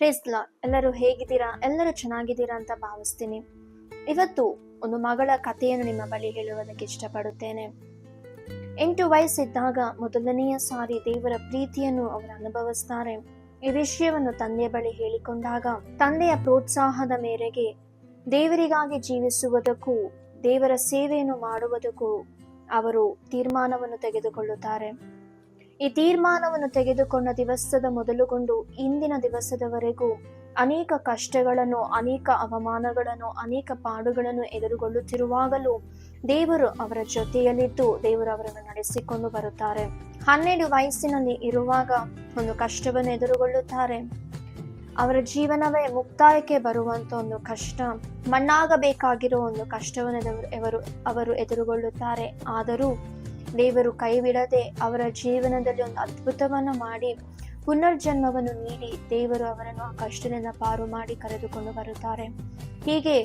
Praise lord. ಎಲ್ಲರೂ ಹೇಗಿದ್ದೀರಾ? ಎಲ್ಲರೂ ಚೆನ್ನಾಗಿದ್ದೀರಾ ಅಂತ ಭಾವಿಸ್ತೀನಿ. ಇವತ್ತು ಒಂದು ಮಗಳ ಕಥೆಯನ್ನು ನಿಮ್ಮ ಬಳಿ ಹೇಳುವುದಕ್ಕೆ ಇಷ್ಟಪಡುತ್ತೇನೆ. 8 ವಯಸ್ಸಿದ್ದಾಗ ಮೊದಲನೆಯ ಸಾರಿ ದೇವರ ಪ್ರೀತಿಯನ್ನು ಅವರು ಅನುಭವಿಸ್ತಾರೆ. ಈ ವಿಷಯವನ್ನು ತಂದೆಯ ಬಳಿ ಹೇಳಿಕೊಂಡಾಗ ತಂದೆಯ ಪ್ರೋತ್ಸಾಹದ ಮೇರೆಗೆ ದೇವರಿಗಾಗಿ ಜೀವಿಸುವುದಕ್ಕೂ ದೇವರ ಸೇವೆಯನ್ನು ಮಾಡುವುದಕ್ಕೂ ಅವರು ತೀರ್ಮಾನವನ್ನು ತೆಗೆದುಕೊಳ್ಳುತ್ತಾರೆ. ಈ ತೀರ್ಮಾನವನ್ನು ತೆಗೆದುಕೊಂಡ ದಿವಸದ ಮೊದಲುಗೊಂಡು ಇಂದಿನ ದಿವಸದವರೆಗೂ ಅನೇಕ ಕಷ್ಟಗಳನ್ನು, ಅನೇಕ ಅವಮಾನಗಳನ್ನು, ಅನೇಕ ಪಾಡುಗಳನ್ನು ಎದುರುಗೊಳ್ಳುತ್ತಿರುವಾಗಲೂ ದೇವರು ಅವರ ಜೊತೆಯಲ್ಲಿದ್ದು ದೇವರು ಅವರನ್ನು ನಡೆಸಿಕೊಂಡು ಬರುತ್ತಾರೆ. 12 ವಯಸ್ಸಿನಲ್ಲಿ ಇರುವಾಗ ಒಂದು ಕಷ್ಟವನ್ನು ಎದುರುಗೊಳ್ಳುತ್ತಾರೆ. ಅವರ ಜೀವನವೇ ಮುಕ್ತಾಯಕ್ಕೆ ಬರುವಂತ ಒಂದು ಕಷ್ಟ, ಮಣ್ಣಾಗಬೇಕಾಗಿರೋ ಒಂದು ಕಷ್ಟವನ್ನು ಅವರು ಎದುರುಗೊಳ್ಳುತ್ತಾರೆ. ಆದರೂ ದೇವರು ಕೈ ಬಿಡದೆ ಅವರ ಜೀವನದಲ್ಲಿ ಒಂದು ಅದ್ಭುತವನ್ನು ಮಾಡಿ ಪುನರ್ಜನ್ಮವನ್ನು ನೀಡಿ ದೇವರು ಅವರನ್ನು ಆ ಕಷ್ಟದಿಂದ ಪಾರು ಮಾಡಿ ಕರೆದುಕೊಂಡು ಬರುತ್ತಾರೆ. ಹೀಗೆ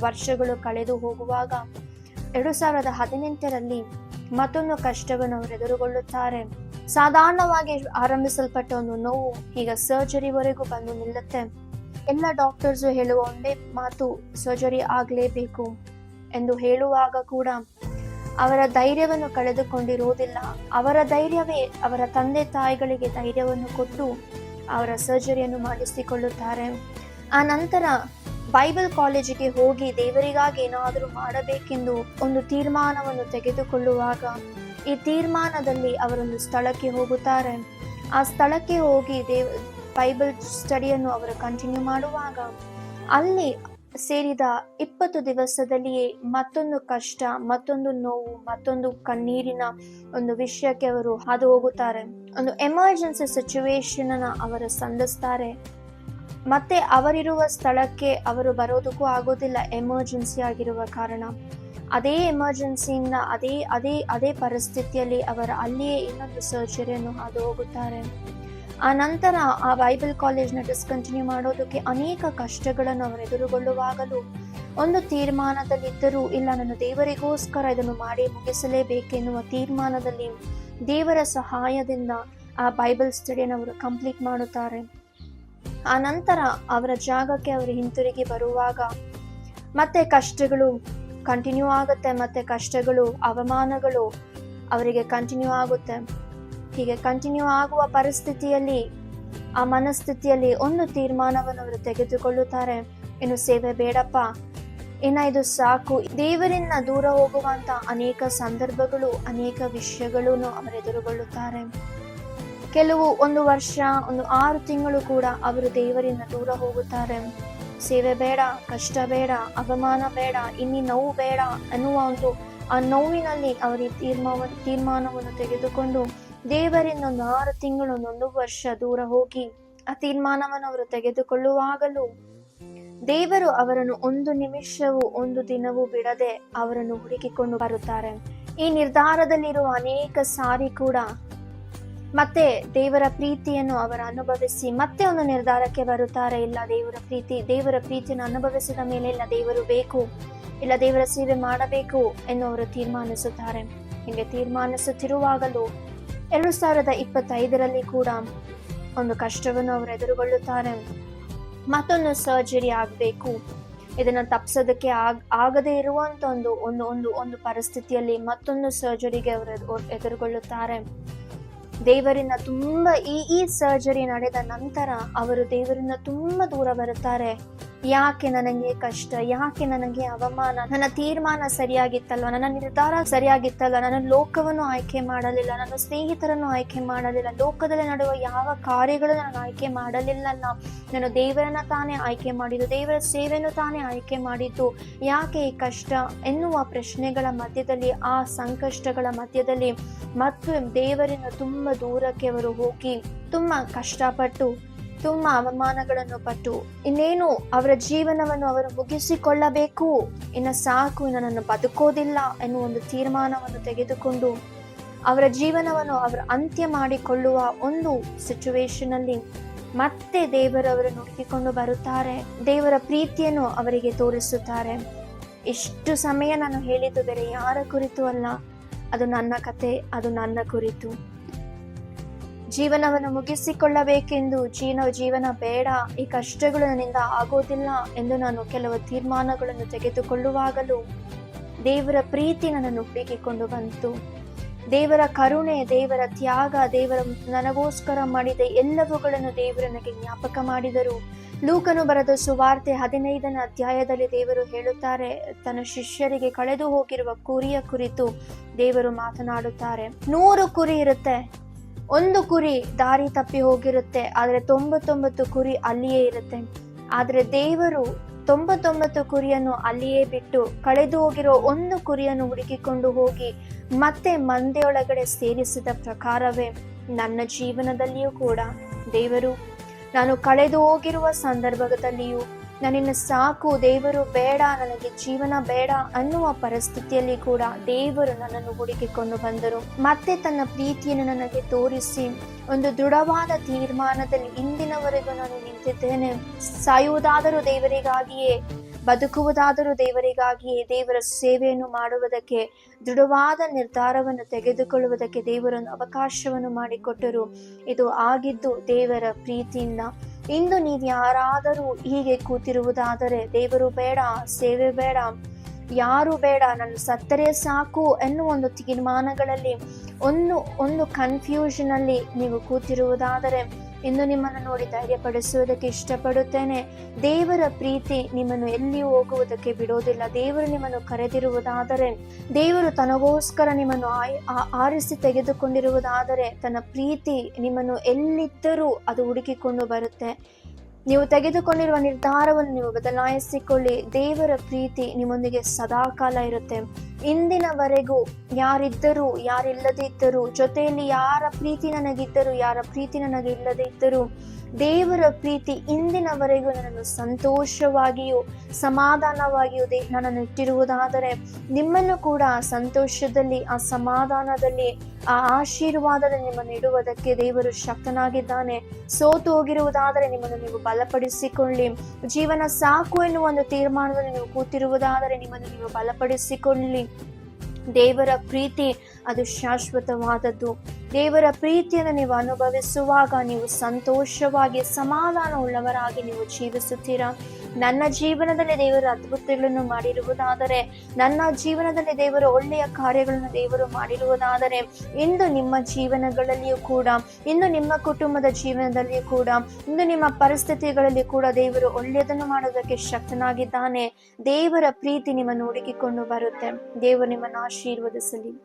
ವರ್ಷಗಳು ಕಳೆದು ಹೋಗುವಾಗ 2018ರಲ್ಲಿ ಮತ್ತೊಂದು ಕಷ್ಟವನ್ನು ಅವರು ಎದುರುಗೊಳ್ಳುತ್ತಾರೆ. ಸಾಧಾರಣವಾಗಿ ಆರಂಭಿಸಲ್ಪಟ್ಟ ಒಂದು ನೋವು ಈಗ ಸರ್ಜರಿವರೆಗೂ ಬಂದು ನಿಲ್ಲುತ್ತೆ. ಎಲ್ಲ ಡಾಕ್ಟರ್ಸು ಹೇಳುವ ಒಂದೇ ಮಾತು, ಸರ್ಜರಿ ಆಗಲೇಬೇಕು ಎಂದು ಹೇಳುವಾಗ ಕೂಡ ಅವರ ಧೈರ್ಯವನ್ನು ಕಳೆದುಕೊಂಡಿರುವುದಿಲ್ಲ. ಅವರ ಧೈರ್ಯವೇ ಅವರ ತಂದೆ ತಾಯಿಗಳಿಗೆ ಧೈರ್ಯವನ್ನು ಕೊಟ್ಟು ಅವರ ಸರ್ಜರಿಯನ್ನು ಮಾಡಿಸಿಕೊಳ್ಳುತ್ತಾರೆ. ಆ ನಂತರ ಬೈಬಲ್ ಕಾಲೇಜಿಗೆ ಹೋಗಿ ದೇವರಿಗಾಗಿ ಏನಾದರೂ ಮಾಡಬೇಕೆಂದು ಒಂದು ತೀರ್ಮಾನವನ್ನು ತೆಗೆದುಕೊಳ್ಳುವಾಗ ಈ ತೀರ್ಮಾನದಲ್ಲಿ ಅವರೊಂದು ಸ್ಥಳಕ್ಕೆ ಹೋಗುತ್ತಾರೆ. ಆ ಸ್ಥಳಕ್ಕೆ ಹೋಗಿ ಬೈಬಲ್ ಸ್ಟಡಿಯನ್ನು ಅವರು ಕಂಟಿನ್ಯೂ ಮಾಡುವಾಗ ಅಲ್ಲಿ ಸೇರಿದ 20 ದಿವಸದಲ್ಲಿಯೇ ಮತ್ತೊಂದು ಕಷ್ಟ, ಮತ್ತೊಂದು ನೋವು, ಮತ್ತೊಂದು ಕಣ್ಣೀರಿನ ಒಂದು ವಿಷಯಕ್ಕೆ ಅವರು ಹಾದು ಹೋಗುತ್ತಾರೆ. ಒಂದು ಎಮರ್ಜೆನ್ಸಿ ಸಿಚುವೇಶನ್ ಅನ್ನ ಅವರು ಸಂಧಿಸ್ತಾರೆ. ಮತ್ತೆ ಅವರಿರುವ ಸ್ಥಳಕ್ಕೆ ಅವರು ಬರೋದಕ್ಕೂ ಆಗೋದಿಲ್ಲ, ಎಮರ್ಜೆನ್ಸಿ ಆಗಿರುವ ಕಾರಣ. ಅದೇ ಎಮರ್ಜೆನ್ಸಿಯಿಂದ ಅದೇ ಪರಿಸ್ಥಿತಿಯಲ್ಲಿ ಅವರು ಅಲ್ಲಿಯೇ ಇನ್ನೊಂದು ಸರ್ಜರಿಯನ್ನು ಹಾದು ಹೋಗುತ್ತಾರೆ. ಆ ನಂತರ ಆ ಬೈಬಲ್ ಕಾಲೇಜ್ನ ಡಿಸ್ಕಂಟಿನ್ಯೂ ಮಾಡೋದಕ್ಕೆ ಅನೇಕ ಕಷ್ಟಗಳನ್ನು ಅವರು ಎದುರುಗೊಳ್ಳುವಾಗಲೂ ಒಂದು ತೀರ್ಮಾನದಲ್ಲಿದ್ದರೂ, ಇಲ್ಲ ನಾನು ದೇವರಿಗೋಸ್ಕರ ಇದನ್ನು ಮಾಡಿ ಮುಗಿಸಲೇಬೇಕೆನ್ನುವ ತೀರ್ಮಾನದಲ್ಲಿ ದೇವರ ಸಹಾಯದಿಂದ ಆ ಬೈಬಲ್ ಸ್ಟಡಿಯನ್ನು ಅವರು ಕಂಪ್ಲೀಟ್ ಮಾಡುತ್ತಾರೆ. ಆ ನಂತರ ಅವರ ಜಾಗಕ್ಕೆ ಅವರು ಹಿಂತಿರುಗಿ ಬರುವಾಗ ಮತ್ತೆ ಕಷ್ಟಗಳು ಕಂಟಿನ್ಯೂ ಆಗುತ್ತೆ, ಮತ್ತೆ ಕಷ್ಟಗಳು, ಅವಮಾನಗಳು ಅವರಿಗೆ ಕಂಟಿನ್ಯೂ ಆಗುತ್ತೆ. ಹೀಗೆ ಕಂಟಿನ್ಯೂ ಆಗುವ ಪರಿಸ್ಥಿತಿಯಲ್ಲಿ, ಆ ಮನಸ್ಥಿತಿಯಲ್ಲಿ ಒಂದು ತೀರ್ಮಾನವನ್ನು ಅವರು ತೆಗೆದುಕೊಳ್ಳುತ್ತಾರೆ. ಇನ್ನು ಸೇವೆ ಬೇಡಪ್ಪ, ಇನ್ನು ಇದು ಸಾಕು. ದೇವರಿಂದ ದೂರ ಹೋಗುವಂತ ಅನೇಕ ಸಂದರ್ಭಗಳು, ಅನೇಕ ವಿಷಯಗಳನ್ನು ಅವರು ಎದುರುಗೊಳ್ಳುತ್ತಾರೆ. ಕೆಲವು 1 ವರ್ಷ, 6 ತಿಂಗಳು ಕೂಡ ಅವರು ದೇವರಿಂದ ದೂರ ಹೋಗುತ್ತಾರೆ. ಸೇವೆ ಬೇಡ, ಕಷ್ಟ ಬೇಡ, ಅವಮಾನ ಬೇಡ, ಇನ್ನಿ ನೋವು ಬೇಡ ಅನ್ನುವ ಆ ನೋವಿನಲ್ಲಿ ಅವರು ತೀರ್ಮಾನವನ್ನು ತೆಗೆದುಕೊಂಡು ದೇವರಿಂದ 6 ತಿಂಗಳು, 1 ವರ್ಷ ದೂರ ಹೋಗಿ ಆ ತೀರ್ಮಾನವನ್ನು ಅವರು ತೆಗೆದುಕೊಳ್ಳುವಾಗಲೂ ದೇವರು ಅವರನ್ನು ಒಂದು ನಿಮಿಷವೂ, ಒಂದು ದಿನವೂ ಬಿಡದೆ ಅವರನ್ನು ಹುಡುಕಿಕೊಂಡು ಬರುತ್ತಾರೆ. ಈ ನಿರ್ಧಾರದಲ್ಲಿರುವ ಅನೇಕ ಸಾರಿ ಕೂಡ ಮತ್ತೆ ದೇವರ ಪ್ರೀತಿಯನ್ನು ಅವರು ಅನುಭವಿಸಿ ಮತ್ತೆ ಒಂದು ನಿರ್ಧಾರಕ್ಕೆ ಬರುತ್ತಾರೆ. ಇಲ್ಲ, ದೇವರ ಪ್ರೀತಿಯನ್ನು ಅನುಭವಿಸಿದ ಮೇಲೆ ಇಲ್ಲ, ದೇವರು ಬೇಕು, ಇಲ್ಲ ದೇವರ ಸೇವೆ ಮಾಡಬೇಕು ಎಂದು ಅವರು ತೀರ್ಮಾನಿಸುತ್ತಾರೆ. ಹೀಗೆ ತೀರ್ಮಾನಿಸುತ್ತಿರುವಾಗಲೂ 2025ರಲ್ಲಿ ಕೂಡ ಒಂದು ಕಷ್ಟವನ್ನು ಅವರು ಎದುರುಗೊಳ್ಳುತ್ತಾರೆ. ಮತ್ತೊಂದು ಸರ್ಜರಿ ಆಗಬೇಕು, ಇದನ್ನು ತಪ್ಪಿಸೋದಕ್ಕೆ ಆಗದೇ ಇರುವಂತ ಒಂದು ಪರಿಸ್ಥಿತಿಯಲ್ಲಿ ಮತ್ತೊಂದು ಸರ್ಜರಿಗೆ ಅವರು ಎದುರುಗೊಳ್ಳುತ್ತಾರೆ. ದೇವರಿಂದ ತುಂಬಾ ಈ ಸರ್ಜರಿ ನಡೆದ ನಂತರ ಅವರು ದೇವರಿಂದ ತುಂಬಾ ದೂರ ಬರುತ್ತಾರೆ. ಯಾಕೆ ನನಗೆ ಕಷ್ಟ, ಯಾಕೆ ನನಗೆ ಅವಮಾನ, ನನ್ನ ತೀರ್ಮಾನ ಸರಿಯಾಗಿತ್ತಲ್ವ, ನನ್ನ ನಿರ್ಧಾರ ಸರಿಯಾಗಿತ್ತಲ್ವ, ನನ್ನ ಲೋಕವನ್ನು ಆಯ್ಕೆ ಮಾಡಲಿಲ್ಲ, ನನ್ನ ಸ್ನೇಹಿತರನ್ನು ಆಯ್ಕೆ ಮಾಡಲಿಲ್ಲ, ಲೋಕದಲ್ಲಿ ನಡೆಯುವ ಯಾವ ಕಾರ್ಯಗಳನ್ನು ನಾನು ಆಯ್ಕೆ ಮಾಡಲಿಲ್ಲ, ನಾನು ದೇವರನ್ನ ತಾನೇ ಆಯ್ಕೆ ಮಾಡಿದ್ದು, ದೇವರ ಸೇವೆಯನ್ನು ತಾನೇ ಆಯ್ಕೆ ಮಾಡಿದ್ದು, ಯಾಕೆ ಈ ಕಷ್ಟ ಎನ್ನುವ ಪ್ರಶ್ನೆಗಳ ಮಧ್ಯದಲ್ಲಿ, ಆ ಸಂಕಷ್ಟಗಳ ಮಧ್ಯದಲ್ಲಿ ಮತ್ತು ದೇವರಿಂದ ತುಂಬಾ ದೂರಕ್ಕೆ ಅವರು ಹೋಗಿ ತುಂಬಾ ಕಷ್ಟಪಟ್ಟು, ತುಂಬಾ ಅವಮಾನಗಳನ್ನು ಪಟ್ಟು, ಇನ್ನೇನು ಅವರ ಜೀವನವನ್ನು ಅವರು ಮುಗಿಸಿಕೊಳ್ಳಬೇಕು, ಇನ್ನು ಸಾಕು, ಇನ್ನು ನಾನು ಬದುಕೋದಿಲ್ಲ ಎನ್ನುವ ಒಂದು ತೀರ್ಮಾನವನ್ನು ತೆಗೆದುಕೊಂಡು ಅವರ ಜೀವನವನ್ನು ಅವರು ಅಂತ್ಯ ಮಾಡಿಕೊಳ್ಳುವ ಒಂದು ಸಿಚುವೇಶನ್ ಅಲ್ಲಿ ಮತ್ತೆ ದೇವರವರನ್ನು ಹುಡುಕಿಕೊಂಡು ಬರುತ್ತಾರೆ. ದೇವರ ಪ್ರೀತಿಯನ್ನು ಅವರಿಗೆ ತೋರಿಸುತ್ತಾರೆ. ಇಷ್ಟು ಸಮಯ ನಾನು ಹೇಳಿದ್ದು ಬೇರೆ ಯಾರ ಕುರಿತು ಅಲ್ಲ, ಅದು ನನ್ನ ಕತೆ, ಅದು ನನ್ನ ಕುರಿತು. ಜೀವನವನ್ನು ಮುಗಿಸಿಕೊಳ್ಳಬೇಕೆಂದು ಜೀವನ ಬೇಡ, ಈ ಕಷ್ಟಗಳು ನನ್ನಿಂದ ಆಗೋದಿಲ್ಲ ಎಂದು ನಾನು ಕೆಲವು ತೀರ್ಮಾನಗಳನ್ನು ತೆಗೆದುಕೊಳ್ಳುವಾಗಲೂ ದೇವರ ಪ್ರೀತಿ ನನ್ನನ್ನು ಹುಡುಕಿಕೊಂಡು ಬಂತು. ದೇವರ ಕರುಣೆ, ದೇವರ ತ್ಯಾಗ, ದೇವರ ನನಗೋಸ್ಕರ ಮಾಡಿದ ಎಲ್ಲವುಗಳನ್ನು ದೇವರು ನನಗೆ ಜ್ಞಾಪಕ ಮಾಡಿದರು. ಲೂಕನು ಬರೆದ ಸುವಾರ್ತೆ 15ನೇ ಅಧ್ಯಾಯದಲ್ಲಿ ದೇವರು ಹೇಳುತ್ತಾರೆ, ತನ್ನ ಶಿಷ್ಯರಿಗೆ ಕಳೆದು ಹೋಗಿರುವ ಕುರಿಯ ಕುರಿತು ದೇವರು ಮಾತನಾಡುತ್ತಾರೆ. 100 ಕುರಿ ಇರುತ್ತೆ, ಒಂದು ಕುರಿ ದಾರಿ ತಪ್ಪಿ ಹೋಗಿರುತ್ತೆ, ಆದ್ರೆ 99 ಕುರಿ ಅಲ್ಲಿಯೇ ಇರುತ್ತೆ. ಆದ್ರೆ ದೇವರು 99 ಕುರಿಯನ್ನು ಅಲ್ಲಿಯೇ ಬಿಟ್ಟು ಕಳೆದು ಹೋಗಿರೋ ಒಂದು ಕುರಿಯನ್ನು ಹುಡುಕಿಕೊಂಡು ಹೋಗಿ ಮತ್ತೆ ಮಂದೆಯೊಳಗಡೆ ಸೇರಿಸಿದ ಪ್ರಕಾರವೇ ನನ್ನ ಜೀವನದಲ್ಲಿಯೂ ಕೂಡ ದೇವರು, ನಾನು ಕಳೆದು ಹೋಗಿರುವ ಸಂದರ್ಭದಲ್ಲಿಯೂ ನನ್ನನ್ನು ಸಾಕು, ದೇವರು ಬೇಡ, ನನಗೆ ಜೀವನ ಬೇಡ ಅನ್ನುವ ಪರಿಸ್ಥಿತಿಯಲ್ಲಿ ಕೂಡ ದೇವರು ನನ್ನನ್ನು ಹುಡುಕಿಕೊಂಡು ಬಂದರು. ಮತ್ತೆ ತನ್ನ ಪ್ರೀತಿಯನ್ನು ನನಗೆ ತೋರಿಸಿ ಒಂದು ದೃಢವಾದ ತೀರ್ಮಾನದಲ್ಲಿ ಇಂದಿನವರೆಗೂ ನಾನು ನಿಂತಿದ್ದೇನೆ. ಸಾಯುವುದಾದರೂ ದೇವರಿಗಾಗಿಯೇ, ಬದುಕುವುದಾದರೂ ದೇವರಿಗಾಗಿಯೇ, ದೇವರ ಸೇವೆಯನ್ನು ಮಾಡುವುದಕ್ಕೆ ದೃಢವಾದ ನಿರ್ಧಾರವನ್ನು ತೆಗೆದುಕೊಳ್ಳುವುದಕ್ಕೆ ದೇವರನ್ನು ಅವಕಾಶವನ್ನು ಮಾಡಿಕೊಟ್ಟರು. ಇದು ಆಗಿದ್ದು ದೇವರ ಪ್ರೀತಿಯಿಂದ. ಇಂದು ನೀವು ಯಾರಾದರೂ ಹೀಗೆ ಕೂತಿರುವುದಾದರೆ, ದೇವರು ಬೇಡ, ಸೇವೆ ಬೇಡ, ಯಾರು ಬೇಡ, ನಾನು ಸತ್ತರೆ ಸಾಕು ಎನ್ನುವ ಒಂದು ತೀರ್ಮಾನಗಳಲ್ಲಿ ಒಂದು ಕನ್ಫ್ಯೂಷನ್ ಅಲ್ಲಿ ನೀವು ಕೂತಿರುವುದಾದರೆ, ಇನ್ನು ನಿಮ್ಮನ್ನು ನೋಡಿ ಧೈರ್ಯಪಡಿಸುವುದಕ್ಕೆ ಇಷ್ಟಪಡುತ್ತೇನೆ. ದೇವರ ಪ್ರೀತಿ ನಿಮ್ಮನ್ನು ಎಲ್ಲಿಯೂ ಹೋಗುವುದಕ್ಕೆ ಬಿಡೋದಿಲ್ಲ. ದೇವರು ನಿಮ್ಮನ್ನು ಕರೆದಿರುವುದಾದರೆ, ದೇವರು ತನಗೋಸ್ಕರ ನಿಮ್ಮನ್ನು ಆರಿಸಿ ತೆಗೆದುಕೊಂಡಿರುವುದಾದರೆ, ತನ್ನ ಪ್ರೀತಿ ನಿಮ್ಮನ್ನು ಎಲ್ಲಿದ್ದರೂ ಅದು ಹುಡುಕಿಕೊಂಡು ಬರುತ್ತೆ. ನೀವು ತೆಗೆದುಕೊಂಡಿರುವ ನಿರ್ಧಾರವನ್ನು ನೀವು ಬದಲಾಯಿಸಿಕೊಳ್ಳಿ. ದೇವರ ಪ್ರೀತಿ ನಿಮ್ಮೊಂದಿಗೆ ಸದಾಕಾಲ ಇರುತ್ತೆ. ಇಂದಿನವರೆಗೂ ಯಾರಿದ್ದರೂ ಯಾರಿಲ್ಲದೇ ಇದ್ದರೂ, ಜೊತೆಯಲ್ಲಿ ಯಾರ ಪ್ರೀತಿ ನನಗಿದ್ದರೂ ಯಾರ ಪ್ರೀತಿ ನನಗೆ ಇಲ್ಲದೇ ಇದ್ದರೂ, ದೇವರ ಪ್ರೀತಿ ಇಂದಿನವರೆಗೂ ನನ್ನನ್ನು ಸಂತೋಷವಾಗಿಯೂ ಸಮಾಧಾನವಾಗಿಯೂ ನನ್ನನ್ನು ಇಟ್ಟಿರುವುದಾದರೆ, ನಿಮ್ಮನ್ನು ಕೂಡ ಸಂತೋಷದಲ್ಲಿ, ಆ ಸಮಾಧಾನದಲ್ಲಿ, ಆ ಆಶೀರ್ವಾದದಲ್ಲಿ ನಿಮ್ಮನ್ನು ಇಡುವುದಕ್ಕೆ ದೇವರು ಶಕ್ತನಾಗಿದ್ದಾನೆ. ಸೋತು ಹೋಗಿರುವುದಾದರೆ ನಿಮ್ಮನ್ನು ನೀವು ಬಲಪಡಿಸಿಕೊಳ್ಳಿ. ಜೀವನ ಸಾಕು ಎನ್ನುವ ಒಂದು ತೀರ್ಮಾನದಲ್ಲಿ ನೀವು ಕೂತಿರುವುದಾದರೆ ನಿಮ್ಮನ್ನು ನೀವು ಬಲಪಡಿಸಿಕೊಳ್ಳಿ. ದೇವರ ಪ್ರೀತಿ ಅದು ಶಾಶ್ವತವಾದದ್ದು. ದೇವರ ಪ್ರೀತಿಯನ್ನು ನೀವು ಅನುಭವಿಸುವಾಗ ನೀವು ಸಂತೋಷವಾಗಿ ಸಮಾಧಾನ ಉಳ್ಳವರಾಗಿ ನೀವು ಜೀವಿಸುತ್ತೀರಾ. ನನ್ನ ಜೀವನದಲ್ಲಿ ದೇವರು ಅದ್ಭುತಗಳನ್ನು ಮಾಡಿರುವುದಾದರೆ, ನನ್ನ ಜೀವನದಲ್ಲಿ ದೇವರು ಒಳ್ಳೆಯ ಕಾರ್ಯಗಳನ್ನು ದೇವರು ಮಾಡಿರುವುದಾದರೆ, ಇಂದು ನಿಮ್ಮ ಜೀವನಗಳಲ್ಲಿಯೂ ಕೂಡ, ಇಂದು ನಿಮ್ಮ ಕುಟುಂಬದ ಜೀವನದಲ್ಲಿಯೂ ಕೂಡ, ಇಂದು ನಿಮ್ಮ ಪರಿಸ್ಥಿತಿಗಳಲ್ಲಿ ಕೂಡ ದೇವರು ಒಳ್ಳೆಯದನ್ನು ಮಾಡೋದಕ್ಕೆ ಶಕ್ತನಾಗಿದ್ದಾನೆ. ದೇವರ ಪ್ರೀತಿ ನಿಮ್ಮನ್ನು ಹುಡುಕಿಕೊಂಡು ಬರುತ್ತೆ. ದೇವರು ನಿಮ್ಮನ್ನು ಆಶೀರ್ವದಿಸಲಿ.